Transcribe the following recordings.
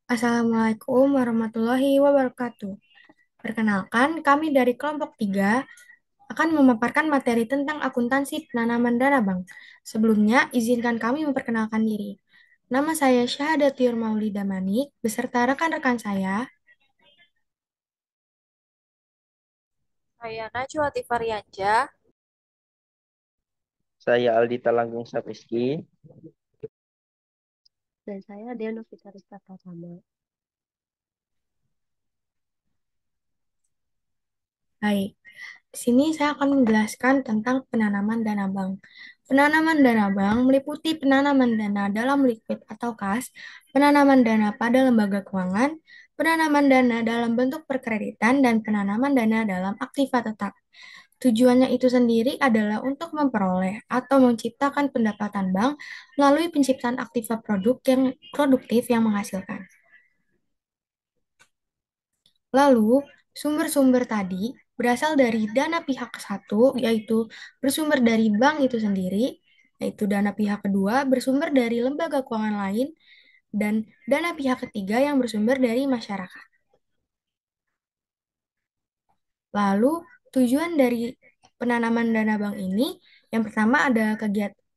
Assalamualaikum warahmatullahi wabarakatuh. Perkenalkan, kami dari kelompok 3 akan memaparkan materi tentang akuntansi penanaman dana bank. Sebelumnya, izinkan kami memperkenalkan diri. Nama saya Syahadatir Maulida Manik, beserta rekan-rekan saya. Saya Najwa Tifarianja. Saya Aldi Talanggung Sapiski. Dan saya Diana Fitarista Pratama. Baik, di sini saya akan menjelaskan tentang penanaman dana bank. Penanaman dana bank meliputi penanaman dana dalam liquid atau kas, penanaman dana pada lembaga keuangan, penanaman dana dalam bentuk perkreditan, dan penanaman dana dalam aktiva tetap. Tujuannya itu sendiri adalah untuk memperoleh atau menciptakan pendapatan bank melalui penciptaan aktiva produk yang produktif yang menghasilkan. Lalu, sumber-sumber tadi berasal dari dana pihak satu, yaitu bersumber dari bank itu sendiri, yaitu dana pihak kedua bersumber dari lembaga keuangan lain, dan dana pihak ketiga yang bersumber dari masyarakat. Lalu, tujuan dari penanaman dana bank ini, yang pertama ada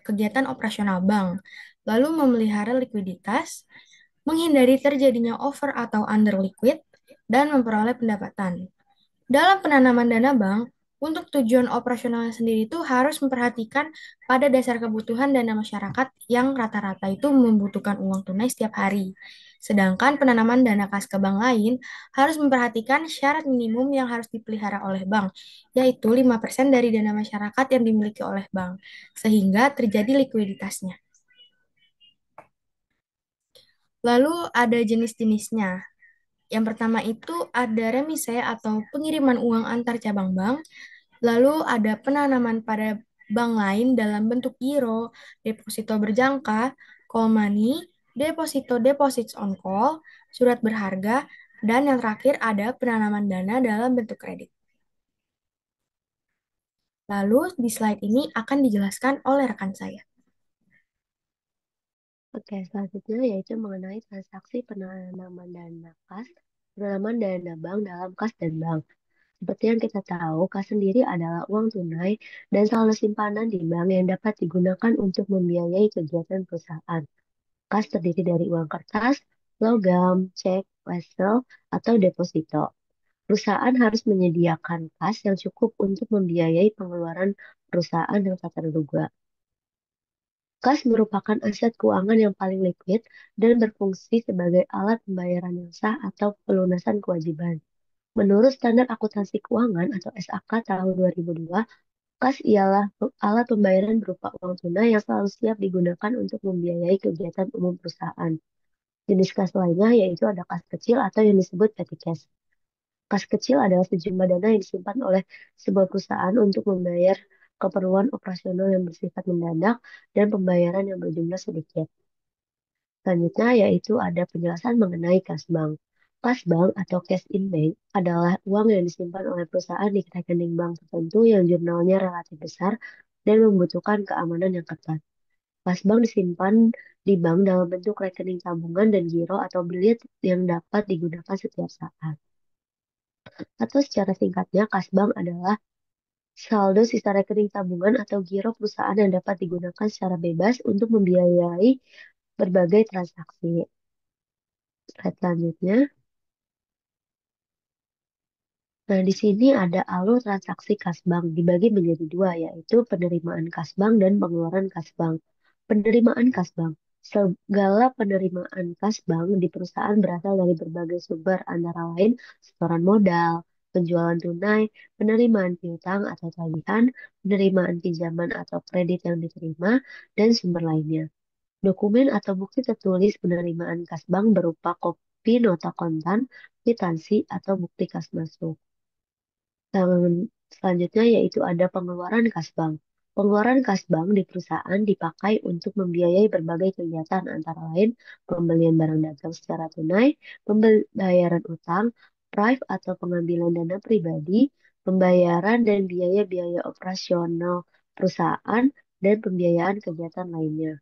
kegiatan operasional bank, lalu memelihara likuiditas, menghindari terjadinya over atau under liquid, dan memperoleh pendapatan. Dalam penanaman dana bank, untuk tujuan operasional sendiri itu harus memperhatikan pada dasar kebutuhan dana masyarakat yang rata-rata itu membutuhkan uang tunai setiap hari. Sedangkan penanaman dana kas ke bank lain harus memperhatikan syarat minimum yang harus dipelihara oleh bank, yaitu 5% dari dana masyarakat yang dimiliki oleh bank, sehingga terjadi likuiditasnya. Lalu ada jenis-jenisnya. Yang pertama itu ada remise atau pengiriman uang antar cabang bank. Lalu ada penanaman pada bank lain dalam bentuk giro, deposito berjangka, call money, deposito deposits on call, surat berharga, dan yang terakhir ada penanaman dana dalam bentuk kredit. Lalu di slide ini akan dijelaskan oleh rekan saya. Oke, selanjutnya yaitu mengenai transaksi penanaman dana kas, penanaman dana bank dalam kas dan bank. Seperti yang kita tahu, kas sendiri adalah uang tunai dan saldo simpanan di bank yang dapat digunakan untuk membiayai kegiatan perusahaan. Kas terdiri dari uang kertas, logam, cek, wesel, atau deposito. Perusahaan harus menyediakan kas yang cukup untuk membiayai pengeluaran perusahaan yang tak terduga. Kas merupakan aset keuangan yang paling likuid dan berfungsi sebagai alat pembayaran yang sah atau pelunasan kewajiban. Menurut Standar Akuntansi Keuangan atau SAK tahun 2002, kas ialah alat pembayaran berupa uang tunai yang selalu siap digunakan untuk membiayai kegiatan umum perusahaan. Jenis kas lainnya yaitu ada kas kecil atau yang disebut petty cash. Kas kecil adalah sejumlah dana yang disimpan oleh sebuah perusahaan untuk membayar keperluan operasional yang bersifat mendadak dan pembayaran yang berjumlah sedikit. Selanjutnya yaitu ada penjelasan mengenai kas bank. Kas bank atau cash in bank adalah uang yang disimpan oleh perusahaan di rekening bank tertentu yang jumlahnya relatif besar dan membutuhkan keamanan yang ketat. Kas bank disimpan di bank dalam bentuk rekening tabungan dan giro atau bilet yang dapat digunakan setiap saat. Atau secara singkatnya, kas bank adalah saldo sisa rekening tabungan atau giro perusahaan yang dapat digunakan secara bebas untuk membiayai berbagai transaksi. Slide selanjutnya. Nah, di sini ada alur transaksi kas bank dibagi menjadi dua, yaitu penerimaan kas bank dan pengeluaran kas bank. Penerimaan kas bank. Segala penerimaan kas bank di perusahaan berasal dari berbagai sumber, antara lain setoran modal, penjualan tunai, penerimaan piutang atau tagihan, penerimaan pinjaman atau kredit yang diterima, dan sumber lainnya. Dokumen atau bukti tertulis penerimaan kas bank berupa kopi nota kontan, kwitansi, atau bukti kas masuk. Selanjutnya yaitu ada pengeluaran kas bank. Pengeluaran kas bank di perusahaan dipakai untuk membiayai berbagai kegiatan antara lain pembelian barang dagang secara tunai, pembayaran utang, prive atau pengambilan dana pribadi, pembayaran dan biaya-biaya operasional perusahaan, dan pembiayaan kegiatan lainnya.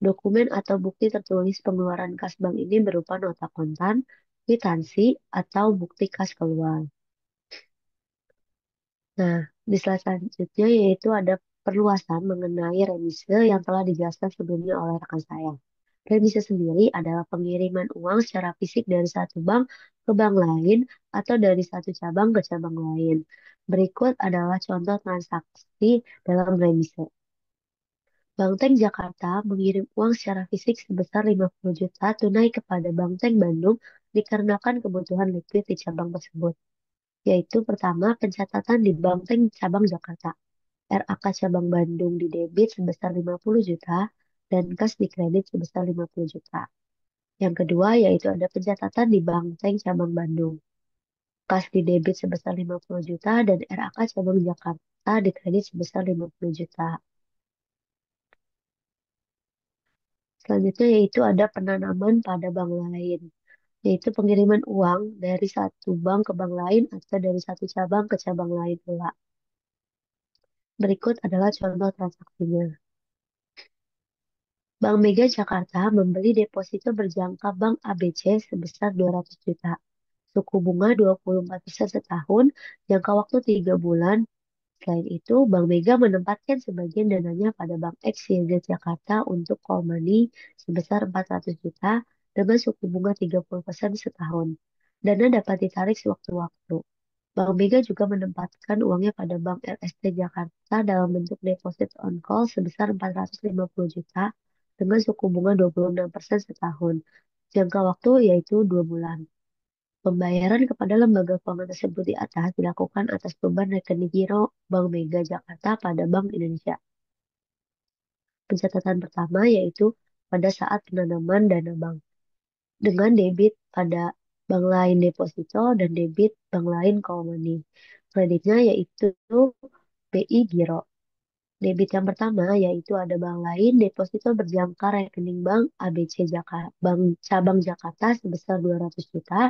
Dokumen atau bukti tertulis pengeluaran kas bank ini berupa nota kontan, kwitansi, atau bukti kas keluar. Nah, di slide selanjutnya yaitu ada perluasan mengenai remise yang telah dijelaskan sebelumnya oleh rekan saya. Remise sendiri adalah pengiriman uang secara fisik dari satu bank ke bank lain atau dari satu cabang ke cabang lain. Berikut adalah contoh transaksi dalam remise. Bank Tank Jakarta mengirim uang secara fisik sebesar 50 juta tunai kepada Bank Tank Bandung dikarenakan kebutuhan likuid di cabang tersebut, yaitu pertama pencatatan di Bank Tank Cabang Jakarta. RAK Cabang Bandung di debit sebesar 50 juta dan kas di kredit sebesar 50 juta. Yang kedua yaitu ada pencatatan di Bank Tank Cabang Bandung. Kas di debit sebesar 50 juta dan RAK Cabang Jakarta di kredit sebesar 50 juta. Selanjutnya yaitu ada penanaman pada bank lain, yaitu pengiriman uang dari satu bank ke bank lain atau dari satu cabang ke cabang lain pula. Berikut adalah contoh transaksinya. Bank Mega Jakarta membeli deposito berjangka Bank ABC sebesar 200 juta. Suku bunga 24% setahun, jangka waktu 3 bulan. Selain itu, Bank Mega menempatkan sebagian dananya pada Bank XYZ Jakarta untuk call money sebesar 400 juta dengan suku bunga 30% setahun. Dana dapat ditarik sewaktu-waktu. Bank Mega juga menempatkan uangnya pada Bank RST Jakarta dalam bentuk deposit on call sebesar 450 juta dengan suku bunga 26% setahun. Jangka waktu yaitu 2 bulan. Pembayaran kepada lembaga keuangan tersebut di atas dilakukan atas beban rekening giro Bank Mega Jakarta pada Bank Indonesia. Pencatatan pertama yaitu pada saat penanaman dana bank dengan debit pada bank lain deposito dan debit bank lain call money. Kreditnya yaitu BI Giro. Debit yang pertama yaitu ada bank lain deposito berjangka rekening bank ABC Jakarta, Bank Cabang Jakarta sebesar 200 juta.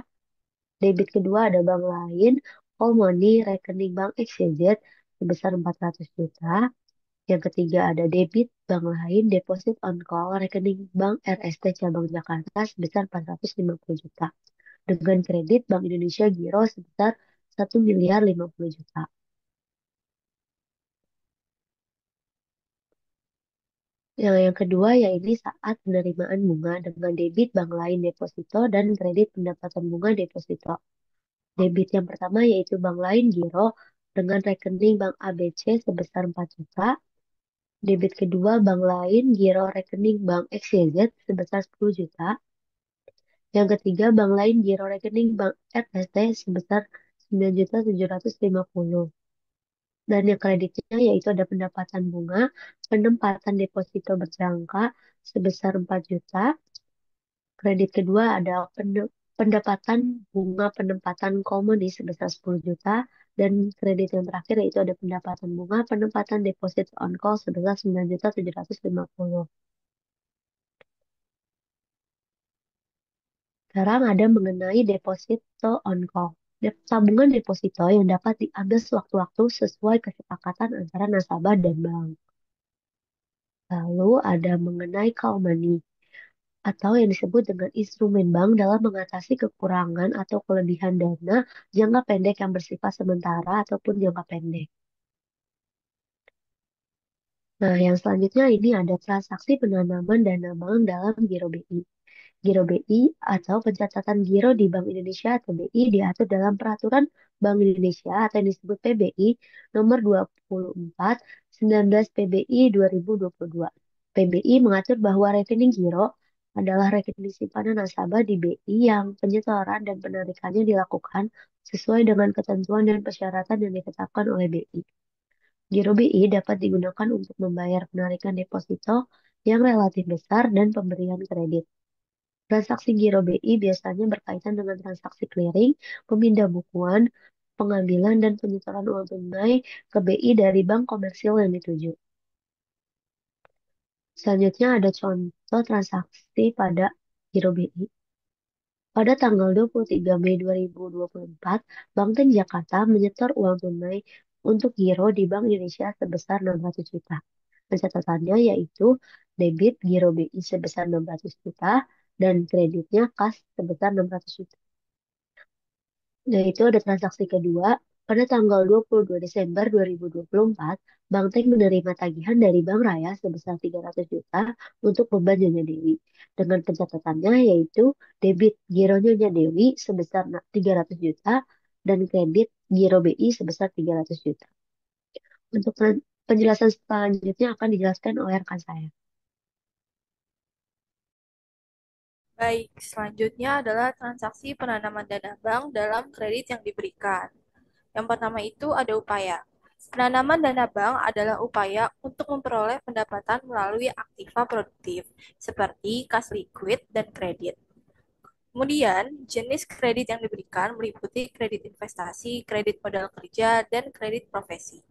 Debit kedua ada bank lain call money rekening bank XYZ sebesar 400 juta. Yang ketiga ada debit bank lain deposit on call rekening bank RST Cabang Jakarta sebesar 450 juta. Dengan kredit Bank Indonesia Giro sebesar 1 miliar 50 juta. Yang kedua yaitu saat penerimaan bunga dengan debit bank lain deposito dan kredit pendapatan bunga deposito. Debit yang pertama yaitu bank lain Giro dengan rekening Bank ABC sebesar 4 juta. Debit kedua bank lain Giro rekening Bank XYZ sebesar 10 juta. Yang ketiga bank lain Giro rekening Bank RST sebesar 9.750. Dan yang kreditnya yaitu ada pendapatan bunga, penempatan deposito berjangka sebesar 4 juta. Kredit kedua ada pendapatan bunga penempatan komodi sebesar 10 juta. Dan kredit yang terakhir yaitu ada pendapatan bunga penempatan deposit on call sebesar 9.750. Sekarang ada mengenai deposito on call. Tabungan deposito yang dapat diambil sewaktu-waktu sesuai kesepakatan antara nasabah dan bank. Lalu ada mengenai call money atau yang disebut dengan instrumen bank dalam mengatasi kekurangan atau kelebihan dana jangka pendek yang bersifat sementara ataupun jangka pendek. Nah, yang selanjutnya ini ada transaksi penanaman dana bank dalam Giro BI. Giro BI atau pencatatan giro di Bank Indonesia atau BI diatur dalam Peraturan Bank Indonesia atau yang disebut PBI nomor 24 19 PBI 2022. PBI mengatur bahwa rekening giro adalah rekening simpanan nasabah di BI yang penyetoran dan penarikannya dilakukan sesuai dengan ketentuan dan persyaratan yang ditetapkan oleh BI. Giro BI dapat digunakan untuk membayar penarikan deposito yang relatif besar dan pemberian kredit. Transaksi giro BI biasanya berkaitan dengan transaksi clearing, pemindah-bukuan, pengambilan, dan penyetoran uang tunai ke BI dari bank komersil yang dituju. Selanjutnya ada contoh transaksi pada giro BI. Pada tanggal 23 Mei 2024, Bank Ten Jakarta menyetor uang tunai untuk giro di Bank Indonesia sebesar 600 juta. Pencatatannya yaitu debit giro BI sebesar 600 juta, dan kreditnya kas sebesar 600 juta. Nah, itu ada transaksi kedua. Pada tanggal 22 Desember 2024, Bank Tank menerima tagihan dari Bank Raya sebesar 300 juta untuk beban Nyonya Dewi. Dengan pencatatannya yaitu debit giro Nyonya Dewi sebesar 300 juta dan kredit giro BI sebesar 300 juta. Untuk penjelasan selanjutnya akan dijelaskan oleh rekan saya. Baik, selanjutnya adalah transaksi penanaman dana bank dalam kredit yang diberikan. Yang pertama itu ada upaya. Penanaman dana bank adalah upaya untuk memperoleh pendapatan melalui aktiva produktif, seperti kas likuid dan kredit. Kemudian, jenis kredit yang diberikan meliputi kredit investasi, kredit modal kerja, dan kredit profesi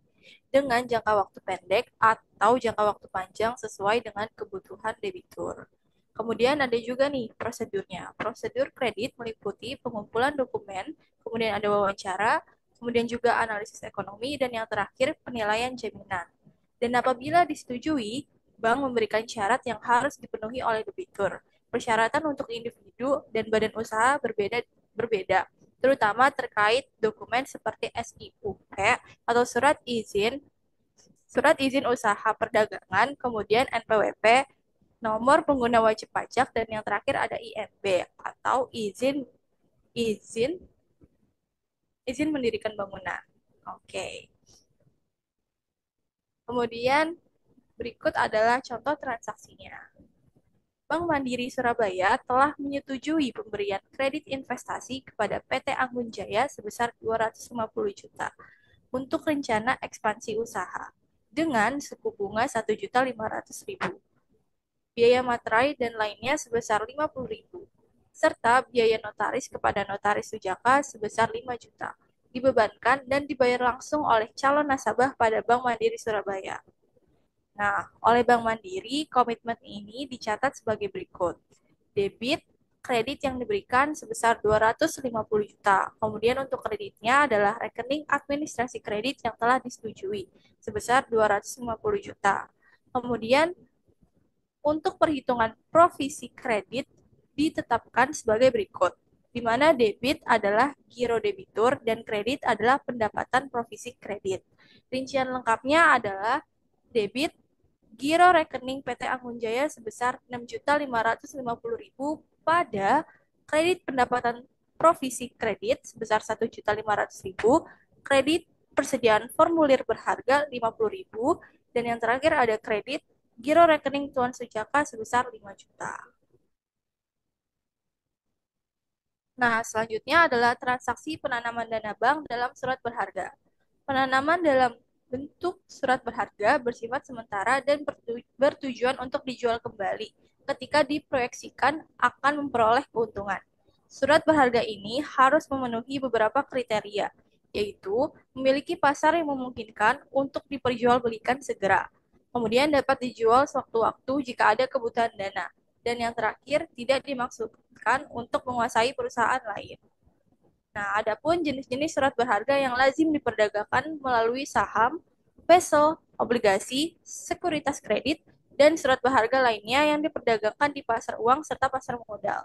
dengan jangka waktu pendek atau jangka waktu panjang sesuai dengan kebutuhan debitur. Kemudian ada juga nih prosedurnya. Prosedur kredit meliputi pengumpulan dokumen, kemudian ada wawancara, kemudian juga analisis ekonomi, dan yang terakhir penilaian jaminan. Dan apabila disetujui, bank memberikan syarat yang harus dipenuhi oleh debitur. Persyaratan untuk individu dan badan usaha berbeda, terutama terkait dokumen seperti SIUP atau surat izin usaha perdagangan, kemudian NPWP, nomor pengguna wajib pajak, dan yang terakhir ada IMB atau izin izin izin mendirikan bangunan. Oke. Kemudian berikut adalah contoh transaksinya. Bank Mandiri Surabaya telah menyetujui pemberian kredit investasi kepada PT Anggun Jaya sebesar 250 juta untuk rencana ekspansi usaha dengan suku bunga 1.500.000, biaya materai dan lainnya sebesar 50.000, serta biaya notaris kepada notaris sujaka sebesar 5 juta, dibebankan dan dibayar langsung oleh calon nasabah pada Bank Mandiri Surabaya. Nah, oleh Bank Mandiri, komitmen ini dicatat sebagai berikut. Debit kredit yang diberikan sebesar 250 juta. Kemudian untuk kreditnya adalah rekening administrasi kredit yang telah disetujui sebesar 250 juta. Kemudian untuk perhitungan provisi kredit ditetapkan sebagai berikut, di mana debit adalah giro debitur dan kredit adalah pendapatan provisi kredit. Rincian lengkapnya adalah debit giro rekening PT Anggun Jaya sebesar 6.550.000 pada kredit pendapatan provisi kredit sebesar 1.500.000, kredit persediaan formulir berharga 50.000, dan yang terakhir ada kredit giro rekening Tuan Sujaka sebesar 5 juta. Nah, selanjutnya adalah transaksi penanaman dana bank dalam surat berharga. Penanaman dalam bentuk surat berharga bersifat sementara dan bertujuan untuk dijual kembali ketika diproyeksikan akan memperoleh keuntungan. Surat berharga ini harus memenuhi beberapa kriteria, yaitu memiliki pasar yang memungkinkan untuk diperjualbelikan segera, kemudian dapat dijual sewaktu-waktu jika ada kebutuhan dana, dan yang terakhir tidak dimaksudkan untuk menguasai perusahaan lain. Nah, adapun jenis-jenis surat berharga yang lazim diperdagangkan melalui saham, peso, obligasi, sekuritas kredit, dan surat berharga lainnya yang diperdagangkan di pasar uang serta pasar modal.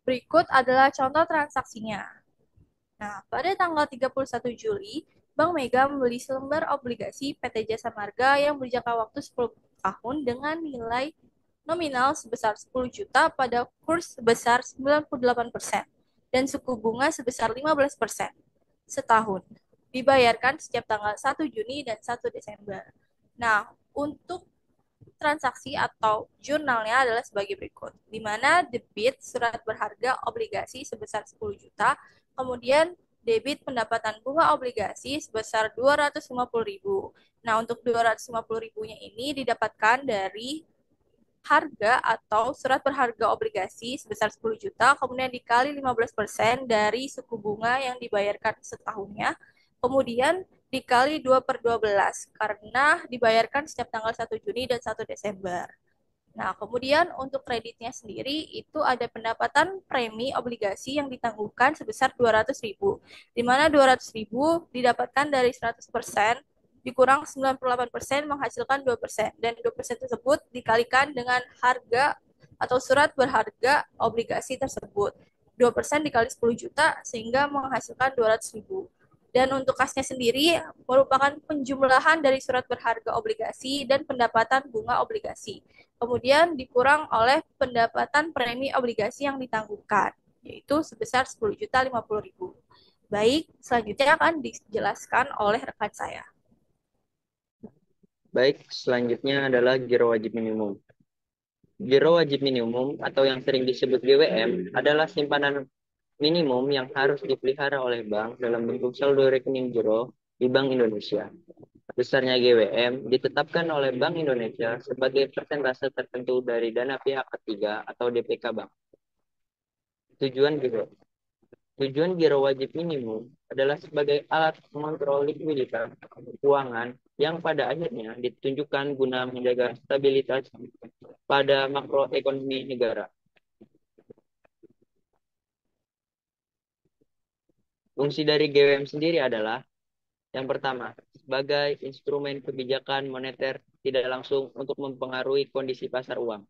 Berikut adalah contoh transaksinya. Nah, pada tanggal 31 Juli, Bank Mega membeli selembar obligasi PT Jasa Marga yang berjangka waktu 10 tahun dengan nilai nominal sebesar 10 juta pada kurs sebesar 98% dan suku bunga sebesar 15% setahun. Dibayarkan setiap tanggal 1 Juni dan 1 Desember. Nah, untuk transaksi atau jurnalnya adalah sebagai berikut, di mana debit surat berharga obligasi sebesar 10 juta, kemudian debit pendapatan bunga obligasi sebesar 250.000. Nah, untuk 250.000-nya ini didapatkan dari harga atau surat berharga obligasi sebesar 10 juta, kemudian dikali 15% dari suku bunga yang dibayarkan setahunnya, kemudian dikali 2/12 karena dibayarkan setiap tanggal 1 Juni dan 1 Desember. Nah, kemudian untuk kreditnya sendiri itu ada pendapatan premi obligasi yang ditangguhkan sebesar 200.000, di mana 200.000 didapatkan dari 100% dikurang 98% menghasilkan 2%. Dan 2% tersebut dikalikan dengan harga atau surat berharga obligasi tersebut. 2% dikali 10 juta sehingga menghasilkan 200.000. Dan untuk kasnya sendiri merupakan penjumlahan dari surat berharga obligasi dan pendapatan bunga obligasi. Kemudian dikurang oleh pendapatan premi obligasi yang ditanggungkan, yaitu sebesar 10.050.000. Baik, selanjutnya akan dijelaskan oleh rekan saya. Baik, selanjutnya adalah giro wajib minimum. Giro wajib minimum atau yang sering disebut GWM adalah simpanan minimum yang harus dipelihara oleh bank dalam bentuk saldo rekening giro di Bank Indonesia. Besarnya GWM ditetapkan oleh Bank Indonesia sebagai persentase tertentu dari dana pihak ketiga atau DPK bank. Tujuan giro wajib minimum adalah sebagai alat mengontrol likuiditas keuangan yang pada akhirnya ditunjukkan guna menjaga stabilitas pada makroekonomi negara. Fungsi dari GWM sendiri adalah yang pertama, sebagai instrumen kebijakan moneter tidak langsung untuk mempengaruhi kondisi pasar uang.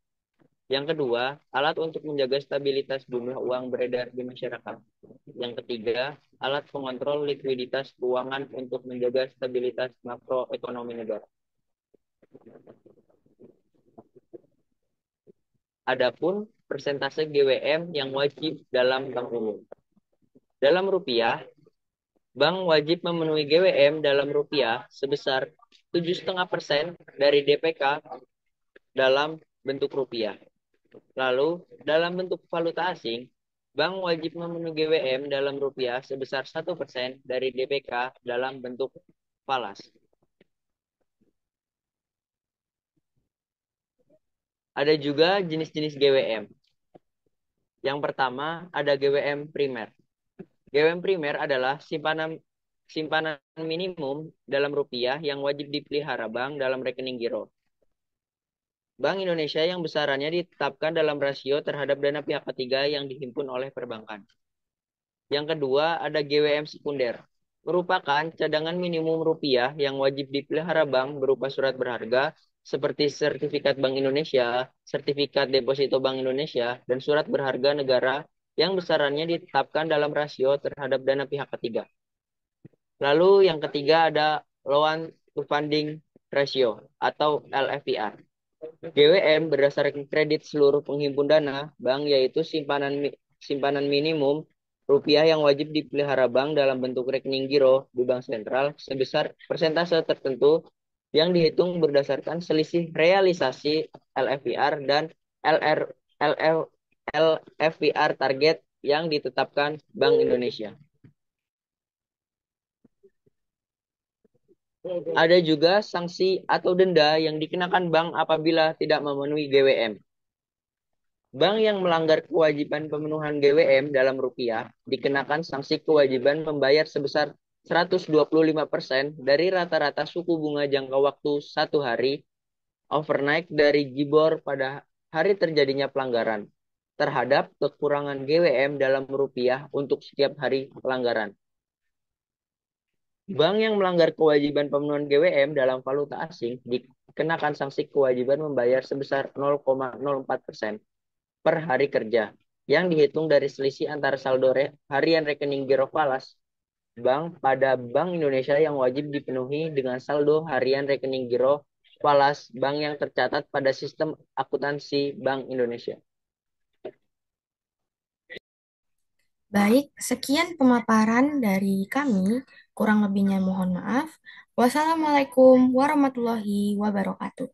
Yang kedua, alat untuk menjaga stabilitas jumlah uang beredar di masyarakat. Yang ketiga, alat pengontrol likuiditas keuangan untuk menjaga stabilitas makroekonomi negara. Adapun persentase GWM yang wajib dalam bank umum. Dalam rupiah, bank wajib memenuhi GWM dalam rupiah sebesar 7,5% dari DPK dalam bentuk rupiah. Lalu, dalam bentuk valuta asing, bank wajib memenuhi GWM dalam rupiah sebesar 1% dari DPK dalam bentuk falas. Ada juga jenis-jenis GWM. Yang pertama, ada GWM primer. GWM primer adalah simpanan minimum dalam rupiah yang wajib dipelihara bank dalam rekening giro Bank Indonesia yang besarannya ditetapkan dalam rasio terhadap dana pihak ketiga yang dihimpun oleh perbankan. Yang kedua, ada GWM sekunder. Merupakan cadangan minimum rupiah yang wajib dipelihara bank berupa surat berharga seperti sertifikat Bank Indonesia, sertifikat deposito Bank Indonesia, dan surat berharga negara yang besarannya ditetapkan dalam rasio terhadap dana pihak ketiga. Lalu yang ketiga ada loan to funding ratio atau LFIR. GWM berdasarkan kredit seluruh penghimpun dana bank, yaitu simpanan minimum rupiah yang wajib dipelihara bank dalam bentuk rekening giro di bank sentral sebesar persentase tertentu yang dihitung berdasarkan selisih realisasi LFIR dan LFIR target yang ditetapkan Bank Indonesia. Ada juga sanksi atau denda yang dikenakan bank apabila tidak memenuhi GWM. Bank yang melanggar kewajiban pemenuhan GWM dalam rupiah dikenakan sanksi kewajiban membayar sebesar 125% dari rata-rata suku bunga jangka waktu 1 hari overnight dari JIBOR pada hari terjadinya pelanggaran terhadap kekurangan GWM dalam rupiah untuk setiap hari pelanggaran. Bank yang melanggar kewajiban pemenuhan GWM dalam valuta asing dikenakan sanksi kewajiban membayar sebesar 0,04% per hari kerja yang dihitung dari selisih antara saldo harian rekening giro falas bank pada Bank Indonesia yang wajib dipenuhi dengan saldo harian rekening giro falas bank yang tercatat pada sistem akuntansi Bank Indonesia. Baik, sekian pemaparan dari kami. Kurang lebihnya mohon maaf. Wassalamualaikum warahmatullahi wabarakatuh.